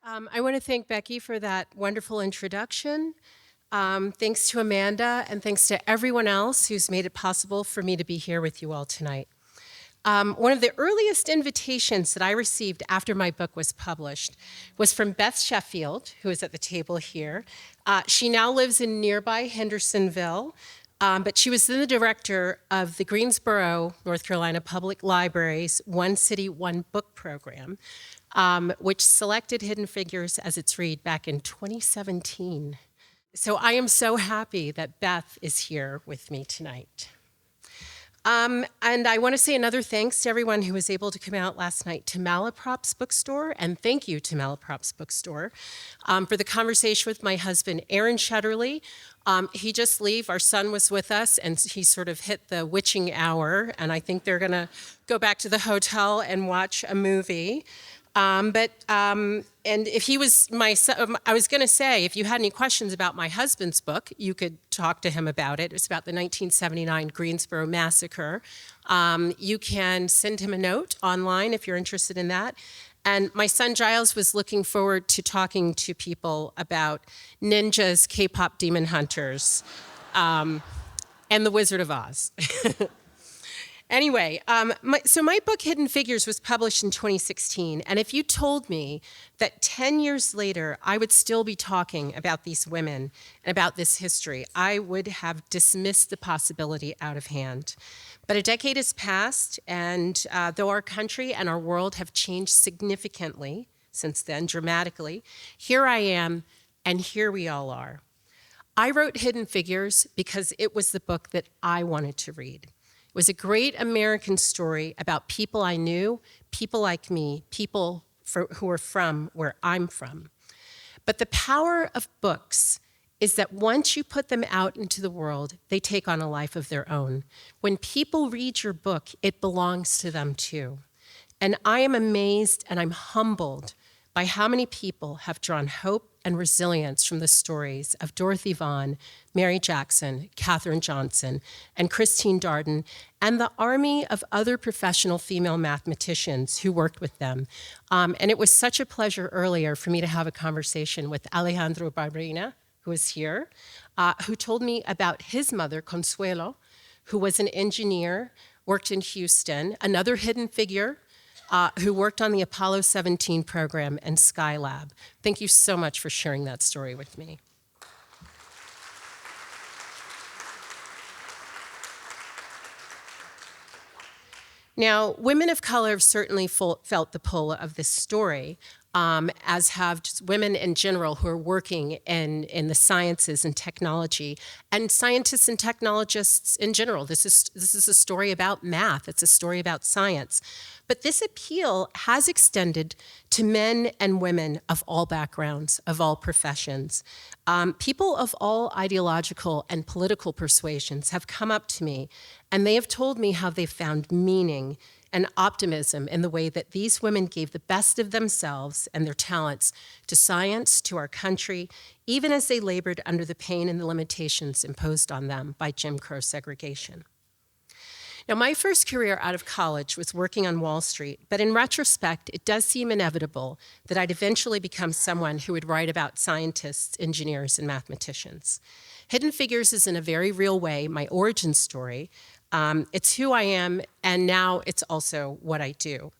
I want to thank Becky for that wonderful introduction. Thanks to Amanda, and thanks to everyone else who's made it possible for me to be here with you all tonight. One of the earliest invitations that I received after my book was published was from Beth Sheffield, who is at the table here. She now lives in nearby Hendersonville, but she was then the director of the Greensboro, North Carolina Public Library's One City, One Book program, which selected Hidden Figures as its read back in 2017. So I am so happy that Beth is here with me tonight. And I want to say another thanks to everyone who was able to come out last night to Malaprop's bookstore, and thank you to Malaprop's bookstore for the conversation with my husband, Aaron Shetterly. He just left. Our son was with us, and he sort of hit the witching hour, and I think they're going to go back to the hotel and watch a movie. And if he was my son, I was going to say, if you had any questions about my husband's book, you could talk to him about it. It's about the 1979 Greensboro Massacre. You can send him a note online if you're interested in that. And my son Giles was looking forward to talking to people about ninjas, K-pop demon hunters, and the Wizard of Oz. Anyway, so my book, Hidden Figures, was published in 2016, and if you told me that 10 years later I would still be talking about these women and about this history, I would have dismissed the possibility out of hand. But a decade has passed, and though our country and our world have changed significantly since then, dramatically, here I am, and here we all are. I wrote Hidden Figures because it was the book that I wanted to read. It was a great American story about people I knew, people like me, people who are from where I'm from. But the power of books is that once you put them out into the world, they take on a life of their own. When people read your book, it belongs to them too. And I am amazed and I'm humbled by how many people have drawn hope and resilience from the stories of Dorothy Vaughan, Mary Jackson, Katherine Johnson, and Christine Darden, and the army of other professional female mathematicians who worked with them. And it was such a pleasure earlier for me to have a conversation with Alejandro Barberina, who is here, who told me about his mother, Consuelo, who was an engineer, worked in Houston, another hidden figure, who worked on the Apollo 17 program and Skylab. Thank you so much for sharing that story with me. Now, women of color have certainly felt the pull of this story, as have just women in general who are working in the sciences and technology, and scientists and technologists in general. This is a story about math. It's a story about science. But this appeal has extended to men and women of all backgrounds, of all professions. People of all ideological and political persuasions have come up to me, and they have told me how they've found meaning and optimism in the way that these women gave the best of themselves and their talents to science, to our country, even as they labored under the pain and the limitations imposed on them by Jim Crow segregation. Now, my first career out of college was working on Wall Street, but in retrospect, it does seem inevitable that I'd eventually become someone who would write about scientists, engineers, and mathematicians. Hidden Figures is in a very real way my origin story. It's who I am, and now it's also what I do.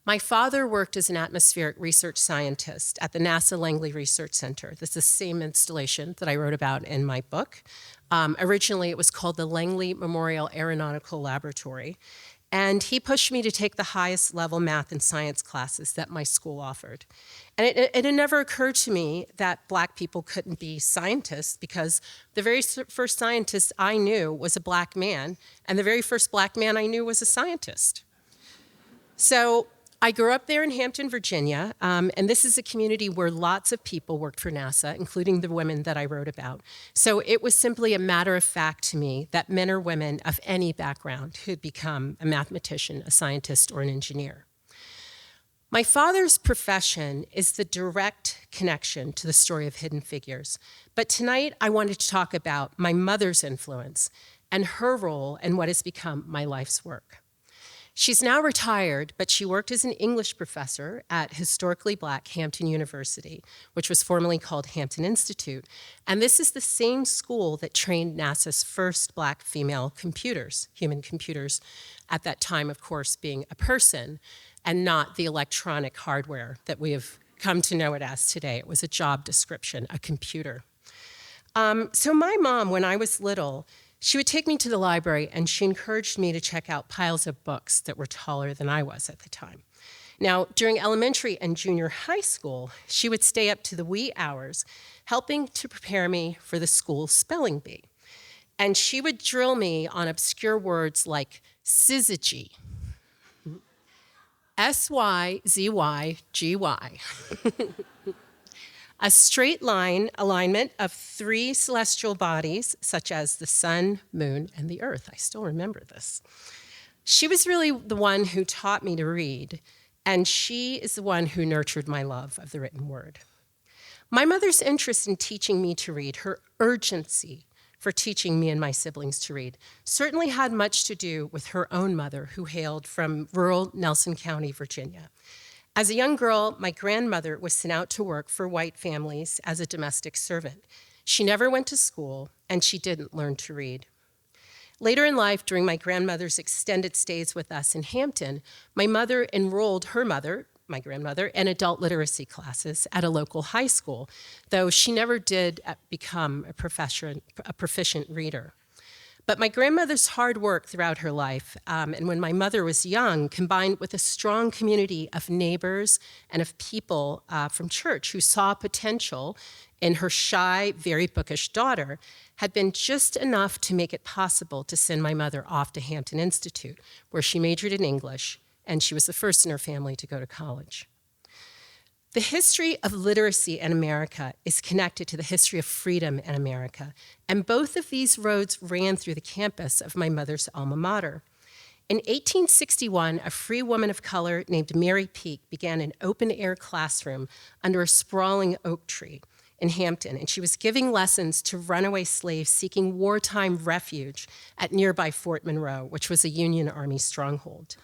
My father worked as an atmospheric research scientist at the NASA Langley Research Center. This is the same installation that I wrote about in my book. Originally, it was called the Langley Memorial Aeronautical Laboratory, and he pushed me to take the highest level math and science classes that my school offered. And it had never occurred to me that Black people couldn't be scientists, because the very first scientist I knew was a Black man, and the very first Black man I knew was a scientist. So I grew up there in Hampton, Virginia, and this is a community where lots of people worked for NASA, including the women that I wrote about. So it was simply a matter of fact to me that men or women of any background could become a mathematician, a scientist, or an engineer. My father's profession is the direct connection to the story of Hidden Figures, but tonight I wanted to talk about my mother's influence and her role in what has become my life's work. She's now retired, but she worked as an English professor at historically black Hampton University, which was formerly called Hampton Institute. And this is the same school that trained NASA's first black female computers, human computers, at that time, of course, being a person and not the electronic hardware that we have come to know it as today. It was a job description, a computer. So my mom, when I was little, she would take me to the library and she encouraged me to check out piles of books that were taller than I was at the time. Now, during elementary and junior high school, she would stay up to the wee hours helping to prepare me for the school spelling bee. And she would drill me on obscure words like syzygy, S-Y-Z-Y-G-Y. A straight line alignment of 3 celestial bodies, such as the sun, moon, and the earth. I still remember this. She was really the one who taught me to read, and she is the one who nurtured my love of the written word. My mother's interest in teaching me to read, her urgency for teaching me and my siblings to read, certainly had much to do with her own mother, who hailed from rural Nelson County, Virginia. As a young girl, my grandmother was sent out to work for white families as a domestic servant. She never went to school, and she didn't learn to read. Later in life, during my grandmother's extended stays with us in Hampton, my mother enrolled her mother, my grandmother, in adult literacy classes at a local high school, though she never did become a proficient reader. But my grandmother's hard work throughout her life, and when my mother was young, combined with a strong community of neighbors and of people from church who saw potential in her shy, very bookish daughter, had been just enough to make it possible to send my mother off to Hampton Institute, where she majored in English, and she was the first in her family to go to college. The history of literacy in America is connected to the history of freedom in America, and both of these roads ran through the campus of my mother's alma mater. In 1861, a free woman of color named Mary Peake began an open-air classroom under a sprawling oak tree in Hampton, and she was giving lessons to runaway slaves seeking wartime refuge at nearby Fort Monroe, which was a Union Army stronghold.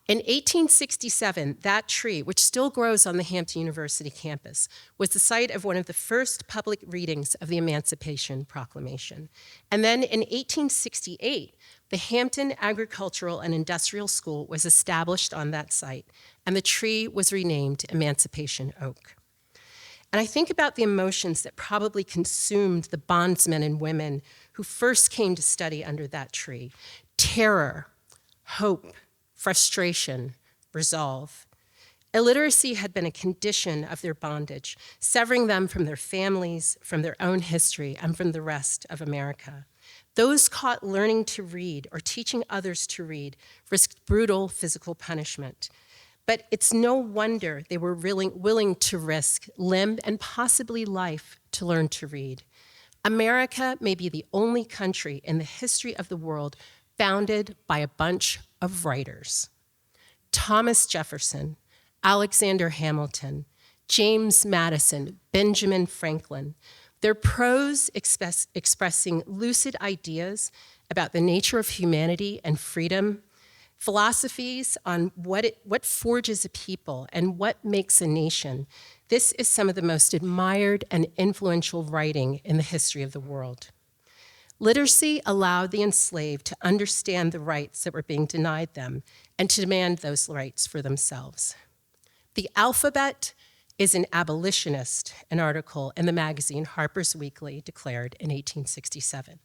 In 1867, that tree, which still grows on the Hampton University campus, was the site of one of the first public readings of the Emancipation Proclamation. And then in 1868, the Hampton Agricultural and Industrial School was established on that site, and the tree was renamed Emancipation Oak. And I think about the emotions that probably consumed the bondsmen and women who first came to study under that tree: terror, hope, frustration, resolve. Illiteracy had been a condition of their bondage, severing them from their families, from their own history, and from the rest of America. Those caught learning to read or teaching others to read risked brutal physical punishment. But it's no wonder they were willing to risk limb and possibly life to learn to read. America may be the only country in the history of the world founded by a bunch of writers: Thomas Jefferson, Alexander Hamilton, James Madison, Benjamin Franklin. Their prose expressing lucid ideas about the nature of humanity and freedom, philosophies on what forges a people and what makes a nation. This is some of the most admired and influential writing in the history of the world. Literacy allowed the enslaved to understand the rights that were being denied them and to demand those rights for themselves. The alphabet is an abolitionist, an article in the magazine Harper's Weekly declared in 1867.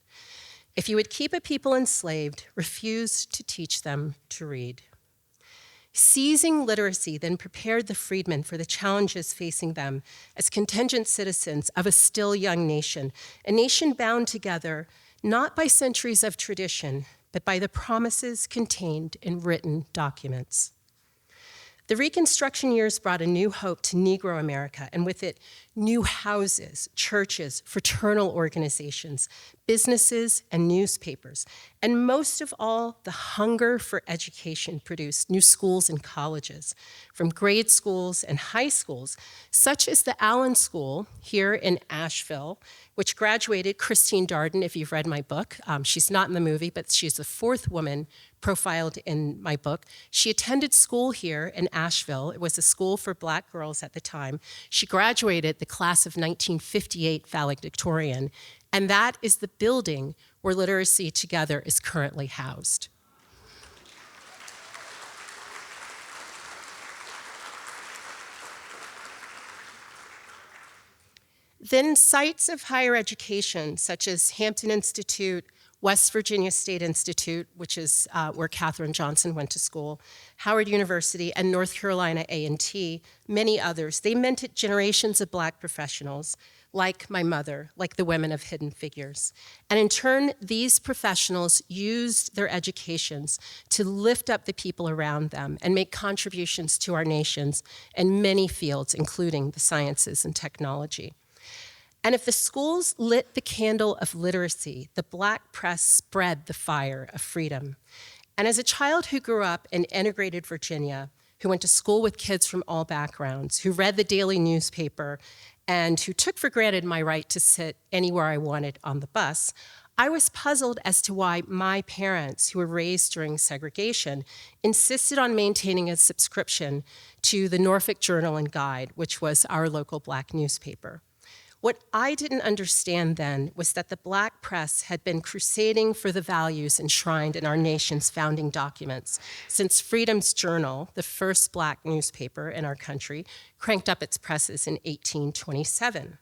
If you would keep a people enslaved, refuse to teach them to read. Seizing literacy then prepared the freedmen for the challenges facing them as contingent citizens of a still young nation, a nation bound together not by centuries of tradition, but by the promises contained in written documents. The Reconstruction years brought a new hope to Negro America, and with it, new houses, churches, fraternal organizations, businesses, and newspapers. And most of all, the hunger for education produced new schools and colleges, from grade schools and high schools, such as the Allen School here in Asheville, which graduated Christine Darden, if you've read my book. She's not in the movie, but she's the 4th woman profiled in my book. She attended school here in Asheville. It was a school for Black girls at the time. She graduated the class of 1958 valedictorian, and that is the building where Literacy Together is currently housed. Then sites of higher education, such as Hampton Institute, West Virginia State Institute, which is where Katherine Johnson went to school, Howard University, and North Carolina A&T, many others, they mentored generations of Black professionals, like my mother, like the women of Hidden Figures. And in turn, these professionals used their educations to lift up the people around them and make contributions to our nations in many fields, including the sciences and technology. And if the schools lit the candle of literacy, the Black press spread the fire of freedom. And as a child who grew up in integrated Virginia, who went to school with kids from all backgrounds, who read the daily newspaper, and who took for granted my right to sit anywhere I wanted on the bus, I was puzzled as to why my parents, who were raised during segregation, insisted on maintaining a subscription to the Norfolk Journal and Guide, which was our local Black newspaper. What I didn't understand then was that the Black press had been crusading for the values enshrined in our nation's founding documents since Freedom's Journal, the first Black newspaper in our country, cranked up its presses in 1827.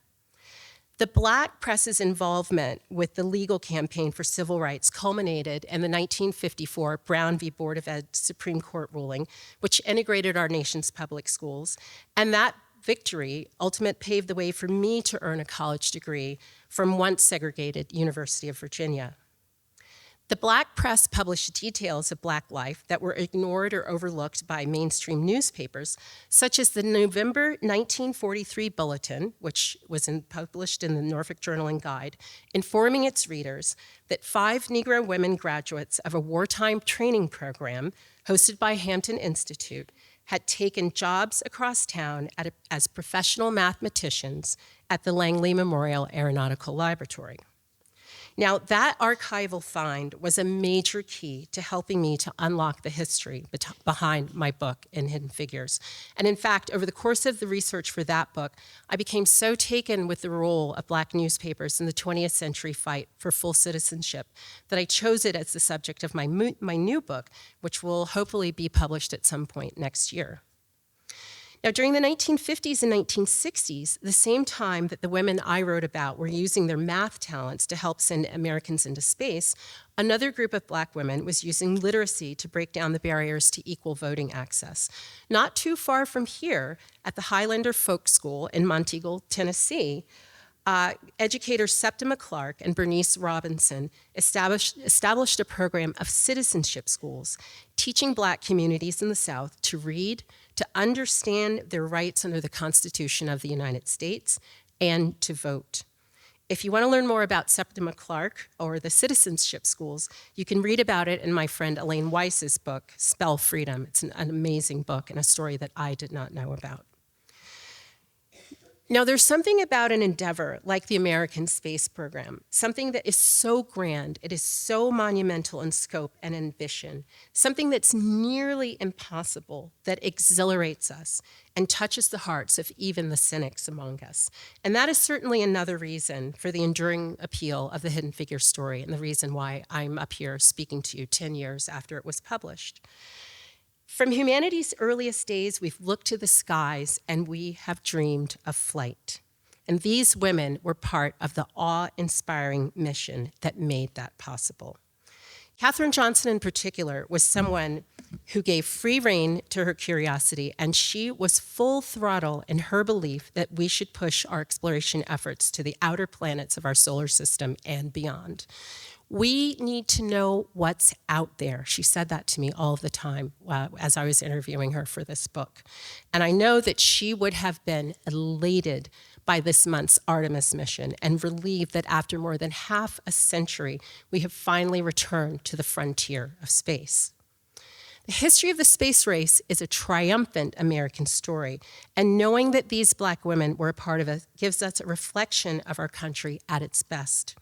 The Black press's involvement with the legal campaign for civil rights culminated in the 1954 Brown v. Board of Ed Supreme Court ruling, which integrated our nation's public schools, and that victory ultimately paved the way for me to earn a college degree from once segregated University of Virginia. The Black press published details of Black life that were ignored or overlooked by mainstream newspapers, such as the November 1943 Bulletin, which was published in the Norfolk Journal and Guide, informing its readers that 5 Negro women graduates of a wartime training program hosted by Hampton Institute had taken jobs across town as professional mathematicians at the Langley Memorial Aeronautical Laboratory. Now, that archival find was a major key to helping me to unlock the history behind my book in Hidden Figures. And in fact, over the course of the research for that book, I became so taken with the role of Black newspapers in the 20th century fight for full citizenship that I chose it as the subject of my new book, which will hopefully be published at some point next year. Now, during the 1950s and 1960s, the same time that the women I wrote about were using their math talents to help send Americans into space, another group of Black women was using literacy to break down the barriers to equal voting access. Not too far from here, at the Highlander Folk School in Monteagle, Tennessee, educators Septima Clark and Bernice Robinson established a program of citizenship schools, teaching Black communities in the South to read, to understand their rights under the Constitution of the United States, and to vote. If you want to learn more about Septima Clark or the citizenship schools, you can read about it in my friend Elaine Weiss's book, Spell Freedom. It's an amazing book and a story that I did not know about. Now, there's something about an endeavor like the American space program, something that is so grand, it is so monumental in scope and ambition, something that's nearly impossible that exhilarates us and touches the hearts of even the cynics among us. And that is certainly another reason for the enduring appeal of the Hidden Figures story and the reason why I'm up here speaking to you 10 years after it was published. From humanity's earliest days, we've looked to the skies and we have dreamed of flight. And these women were part of the awe-inspiring mission that made that possible. Katherine Johnson in particular was someone who gave free rein to her curiosity, and she was full throttle in her belief that we should push our exploration efforts to the outer planets of our solar system and beyond. We need to know what's out there. She said that to me all the time as I was interviewing her for this book. And I know that she would have been elated by this month's Artemis mission and relieved that after more than half a century, we have finally returned to the frontier of space. The history of the space race is a triumphant American story, and knowing that these Black women were a part of it gives us a reflection of our country at its best.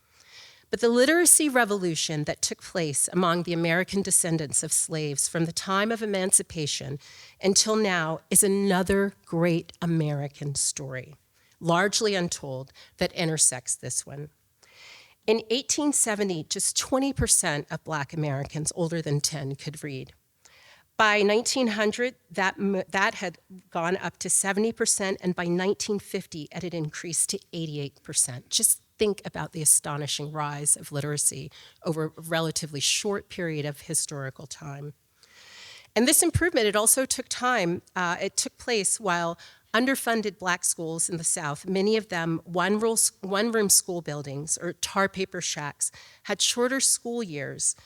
But the literacy revolution that took place among the American descendants of slaves from the time of emancipation until now is another great American story, largely untold, that intersects this one. In 1870, just 20% of Black Americans older than 10 could read. By 1900, that had gone up to 70%, and by 1950, it had increased to 88%. Just think about the astonishing rise of literacy over a relatively short period of historical time. And this improvement, it also took time. It took place while underfunded Black schools in the South, many of them one-room school buildings or tar paper shacks, had shorter school years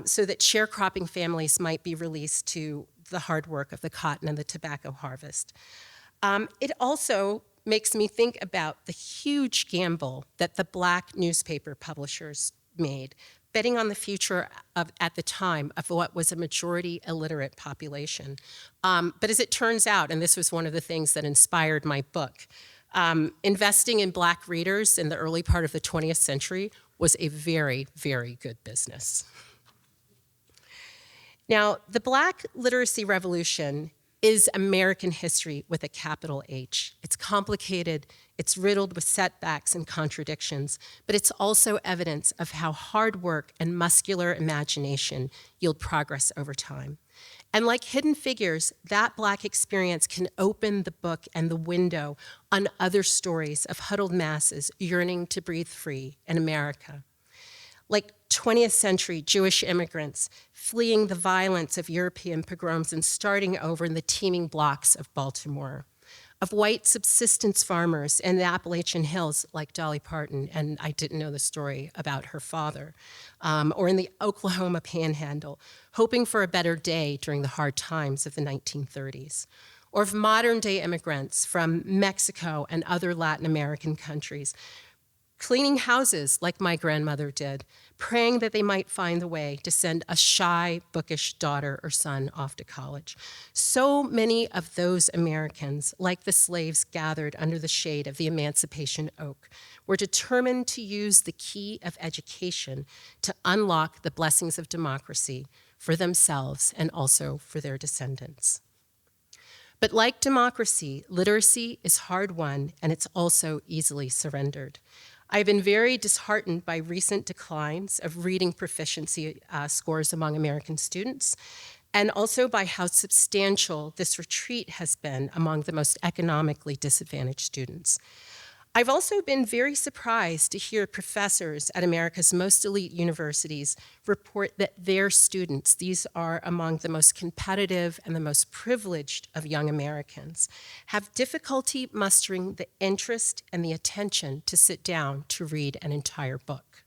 so that sharecropping families might be released to the hard work of the cotton and the tobacco harvest. It also makes me think about the huge gamble that the Black newspaper publishers made, betting on the future at the time of what was a majority illiterate population. But as it turns out, and this was one of the things that inspired my book, investing in Black readers in the early part of the 20th century was a very, very good business. Now, the Black literacy revolution is American history with a capital H. It's complicated, it's riddled with setbacks and contradictions, but it's also evidence of how hard work and muscular imagination yield progress over time. And like Hidden Figures, that Black experience can open the book and the window on other stories of huddled masses yearning to breathe free in America. Like 20th century Jewish immigrants fleeing the violence of European pogroms and starting over in the teeming blocks of Baltimore, of white subsistence farmers in the Appalachian Hills like Dolly Parton, and I didn't know the story about her father, or in the Oklahoma Panhandle, hoping for a better day during the hard times of the 1930s, or of modern day immigrants from Mexico and other Latin American countries, cleaning houses like my grandmother did, praying that they might find the way to send a shy, bookish daughter or son off to college. So many of those Americans, like the slaves gathered under the shade of the Emancipation Oak, were determined to use the key of education to unlock the blessings of democracy for themselves and also for their descendants. But like democracy, literacy is hard-won, and it's also easily surrendered. I've been very disheartened by recent declines of reading proficiency scores among American students, and also by how substantial this retreat has been among the most economically disadvantaged students. I've also been very surprised to hear professors at America's most elite universities report that their students, these are among the most competitive and the most privileged of young Americans, have difficulty mustering the interest and the attention to sit down to read an entire book.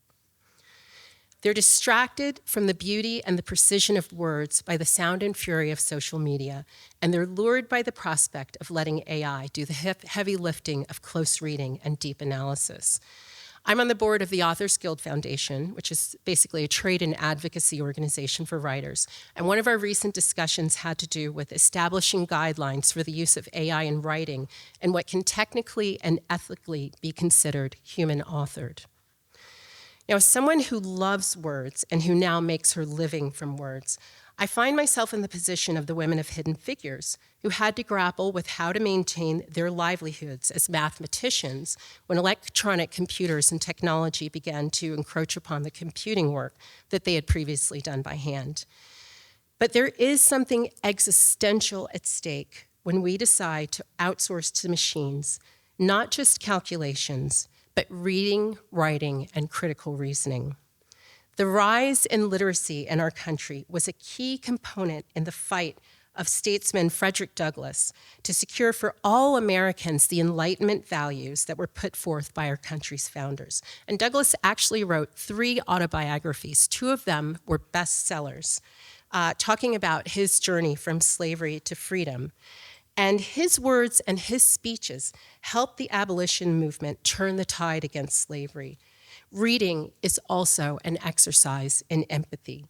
They're distracted from the beauty and the precision of words by the sound and fury of social media, and they're lured by the prospect of letting AI do the heavy lifting of close reading and deep analysis. I'm on the board of the Authors Guild Foundation, which is basically a trade and advocacy organization for writers, and one of our recent discussions had to do with establishing guidelines for the use of AI in writing and what can technically and ethically be considered human-authored. Now, as someone who loves words and who now makes her living from words, I find myself in the position of the women of Hidden Figures, who had to grapple with how to maintain their livelihoods as mathematicians when electronic computers and technology began to encroach upon the computing work that they had previously done by hand. But there is something existential at stake when we decide to outsource to machines, not just calculations, but reading, writing, and critical reasoning. The rise in literacy in our country was a key component in the fight of statesman Frederick Douglass to secure for all Americans the Enlightenment values that were put forth by our country's founders. And Douglass actually wrote 3 autobiographies. 2 of them were bestsellers, talking about his journey from slavery to freedom. And his words and his speeches helped the abolition movement turn the tide against slavery. Reading is also an exercise in empathy.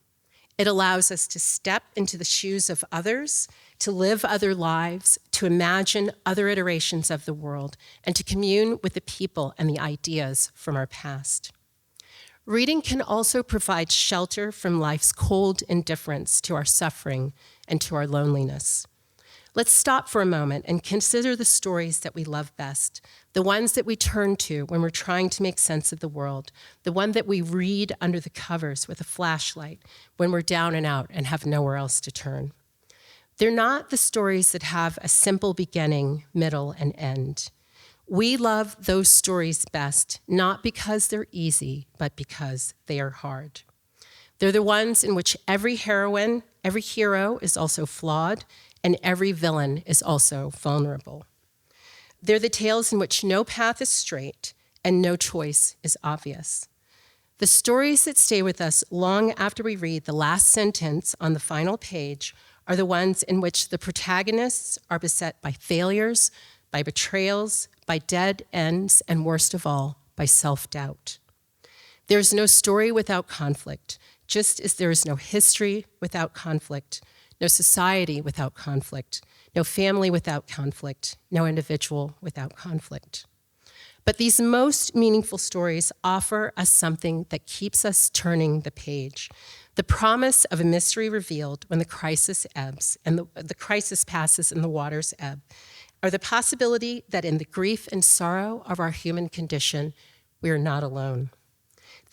It allows us to step into the shoes of others, to live other lives, to imagine other iterations of the world, and to commune with the people and the ideas from our past. Reading can also provide shelter from life's cold indifference to our suffering and to our loneliness. Let's stop for a moment and consider the stories that we love best, the ones that we turn to when we're trying to make sense of the world, the one that we read under the covers with a flashlight when we're down and out and have nowhere else to turn. They're not the stories that have a simple beginning, middle, and end. We love those stories best, not because they're easy, but because they are hard. They're the ones in which every heroine, every hero is also flawed, and every villain is also vulnerable. They're the tales in which no path is straight and no choice is obvious. The stories that stay with us long after we read the last sentence on the final page are the ones in which the protagonists are beset by failures, by betrayals, by dead ends, and worst of all, by self-doubt. There's no story without conflict, just as there is no history without conflict, no society without conflict, no family without conflict, no individual without conflict. But these most meaningful stories offer us something that keeps us turning the page. The promise of a mystery revealed when the crisis ebbs and the crisis passes and the waters ebb, or the possibility that in the grief and sorrow of our human condition, we are not alone.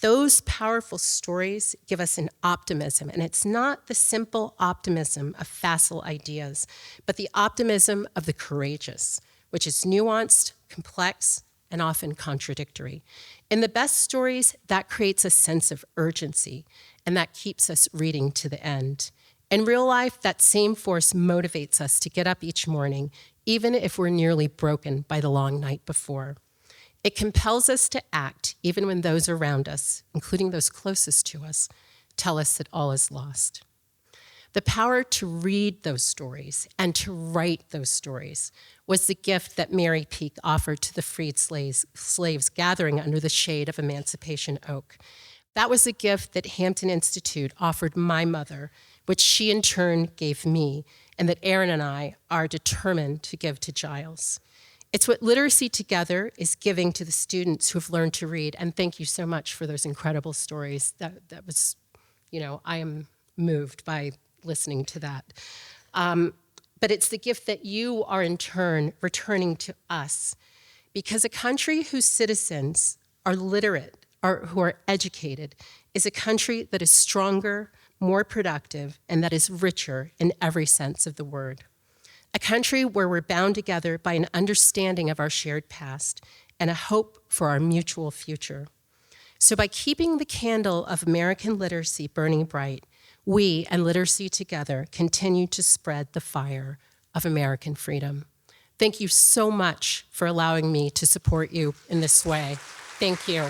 Those powerful stories give us an optimism, and it's not the simple optimism of facile ideas, but the optimism of the courageous, which is nuanced, complex, and often contradictory. In the best stories, that creates a sense of urgency, and that keeps us reading to the end. In real life, that same force motivates us to get up each morning, even if we're nearly broken by the long night before. It compels us to act even when those around us, including those closest to us, tell us that all is lost. The power to read those stories and to write those stories was the gift that Mary Peake offered to the freed slaves gathering under the shade of Emancipation Oak. That was a gift that Hampton Institute offered my mother, which she in turn gave me, and that Aaron and I are determined to give to Giles. It's what Literacy Together is giving to the students who have learned to read, and thank you so much for those incredible stories. That was, I am moved by listening to that. But it's the gift that you are in turn returning to us, because a country whose citizens are literate, or who are educated, is a country that is stronger, more productive, and that is richer in every sense of the word. A country where we're bound together by an understanding of our shared past and a hope for our mutual future. So by keeping the candle of American literacy burning bright, we and Literacy Together continue to spread the fire of American freedom. Thank you so much for allowing me to support you in this way. Thank you.